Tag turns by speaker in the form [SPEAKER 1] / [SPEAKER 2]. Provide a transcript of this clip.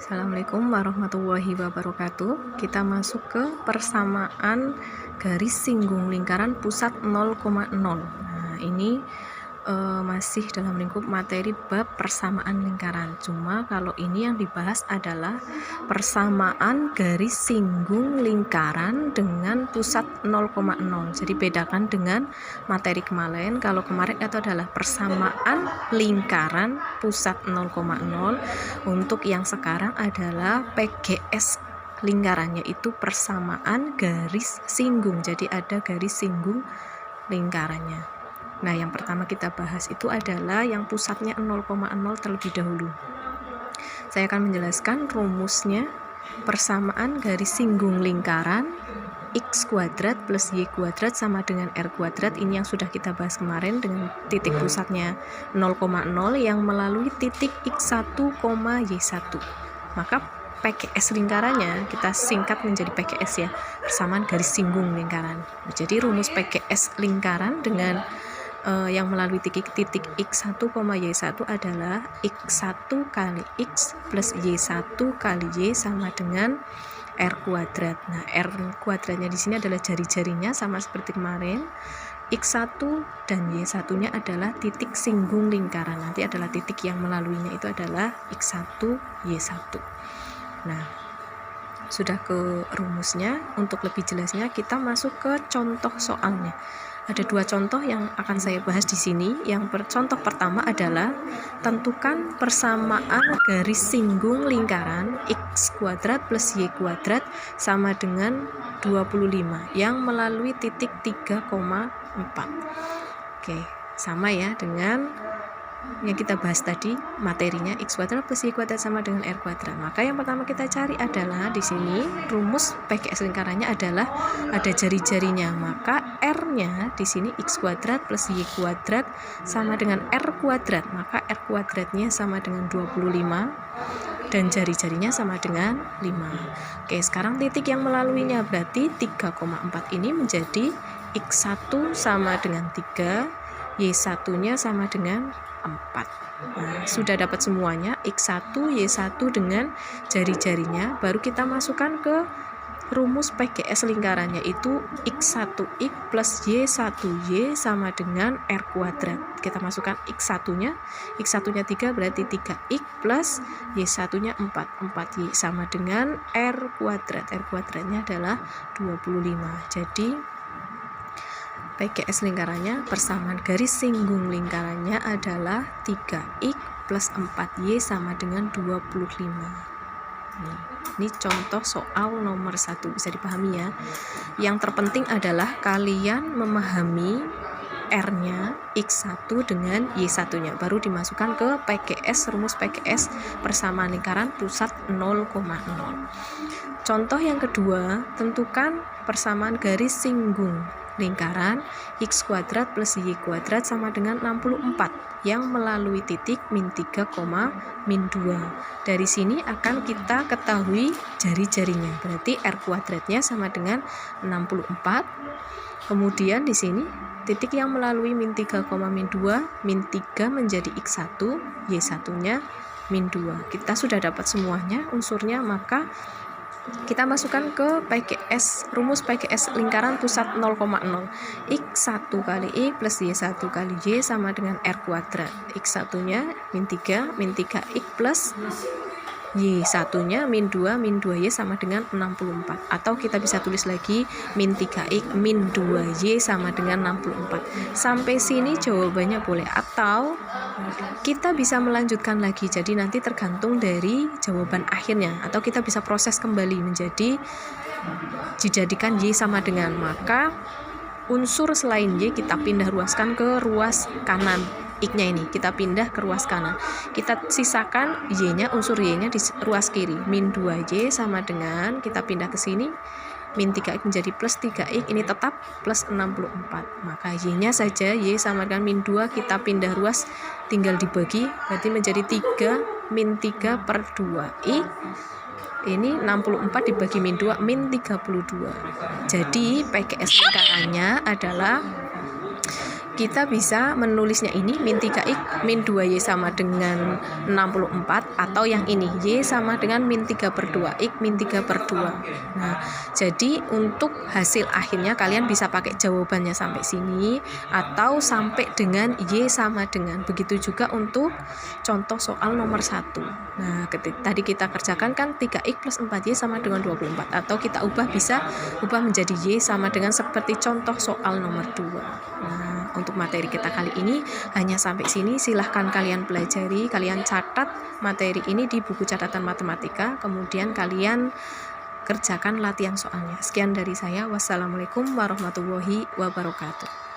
[SPEAKER 1] Assalamualaikum warahmatullahi wabarakatuh. Kita masuk ke persamaan garis singgung lingkaran pusat 0,0. Nah, ini masih dalam lingkup materi bab persamaan lingkaran. Cuma kalau ini yang dibahas adalah persamaan garis singgung lingkaran dengan pusat 0,0. Jadi bedakan dengan materi kemarin. Kalau kemarin itu adalah persamaan lingkaran pusat 0,0. Untuk yang sekarang adalah PGS lingkarannya itu persamaan garis singgung. Jadi ada garis singgung lingkarannya. Nah, yang pertama kita bahas itu adalah yang pusatnya 0,0 terlebih dahulu. Saya akan menjelaskan rumusnya. Persamaan garis singgung lingkaran x kuadrat plus y kuadrat sama dengan r kuadrat. Ini yang sudah kita bahas kemarin dengan titik pusatnya 0,0 yang melalui titik x1, y1. Maka PGS lingkarannya kita singkat menjadi PGS ya, persamaan garis singgung lingkaran. Jadi rumus PGS lingkaran dengan yang melalui titik x1, y1 adalah x1 kali x plus y1 kali y sama dengan r kuadrat. Nah, r kuadratnya di sini adalah jari-jarinya sama seperti kemarin. X1 dan y1-nya adalah titik singgung lingkaran. Nanti adalah titik yang melaluinya itu adalah x1, y1. Nah, sudah ke rumusnya. Untuk lebih jelasnya kita masuk ke contoh soalnya. Ada dua contoh yang akan saya bahas di sini. Contoh pertama adalah tentukan persamaan garis singgung lingkaran x kuadrat plus y kuadrat sama dengan 25 yang melalui titik 3,4. Oke, sama ya dengan yang kita bahas tadi, materinya x kuadrat plus y kuadrat sama dengan r kuadrat. Maka yang pertama kita cari adalah di sini rumus PGS lingkarannya adalah ada jari-jarinya. Maka r-nya di sini x kuadrat plus y kuadrat sama dengan r kuadrat. Maka r kuadratnya sama dengan 25 dan jari-jarinya sama dengan 5. Oke, sekarang titik yang melaluinya berarti 3,4 ini menjadi x1 sama dengan 3, y1-nya sama dengan 4. Nah, sudah dapat semuanya x1, y1 dengan jari-jarinya. Baru kita masukkan ke rumus PGS lingkarannya itu x1x plus y1y sama dengan r kuadrat. Kita masukkan x1-nya 3 berarti 3x plus y1-nya 4 4y sama dengan r kuadrat. R kuadratnya adalah 25. Jadi PGS lingkarannya, persamaan garis singgung lingkarannya adalah 3x plus 4y sama dengan 25. Ini contoh soal nomor 1, bisa dipahami ya. Yang terpenting adalah kalian memahami R-nya x1 dengan y1-nya. Baru dimasukkan ke PGS, rumus PGS persamaan lingkaran pusat 0,0. Contoh yang kedua, tentukan persamaan garis singgung lingkaran x kuadrat plus y kuadrat sama dengan 64 yang melalui titik min 3, min 2. Dari sini akan kita ketahui jari-jarinya. Berarti r kuadratnya sama dengan 64. Kemudian di sini titik yang melalui min 3, min 2, min 3 menjadi x1, y1-nya min 2. Kita sudah dapat semuanya unsurnya, maka kita masukkan ke PGS, rumus PGS lingkaran pusat 0,0. x1 kali x plus y1 kali y sama dengan r kuadrat. x1-nya min 3x plus y1-nya min 2y sama dengan 64. Atau kita bisa tulis lagi min 3x min 2y sama dengan 64. Sampai sini jawabannya boleh, atau kita bisa melanjutkan lagi. Jadi nanti tergantung dari jawaban akhirnya, atau kita bisa proses kembali menjadi dijadikan y sama dengan, maka unsur selain y kita pindah ruaskan ke ruas kanan. X-nya ini kita pindah ke ruas kanan. Kita sisakan y-nya, unsur y-nya di ruas kiri. Min 2y sama dengan, kita pindah ke sini, min 3x menjadi plus 3x, ini tetap plus 64. Maka y-nya saja, y sama dengan min 2, kita pindah ruas, tinggal dibagi, berarti menjadi 3 min 3 per 2x. Ini 64 dibagi min 2, min 32. Jadi PGS lingkarannya adalah kita bisa menulisnya ini min 3x min 2y sama dengan 64, atau yang ini y sama dengan min 3/2 x min 3/2. Nah, jadi untuk hasil akhirnya kalian bisa pakai jawabannya sampai sini atau sampai dengan y sama dengan. Begitu juga untuk contoh soal nomor 1. Nah, tadi kita kerjakan kan 3x plus 4y sama dengan 24, atau kita bisa ubah menjadi y sama dengan seperti contoh soal nomor 2. Nah, untuk materi kita kali ini hanya sampai sini. Silahkan kalian pelajari, kalian catat materi ini di buku catatan matematika, kemudian kalian kerjakan latihan soalnya. Sekian dari saya. Wassalamualaikum warahmatullahi wabarakatuh.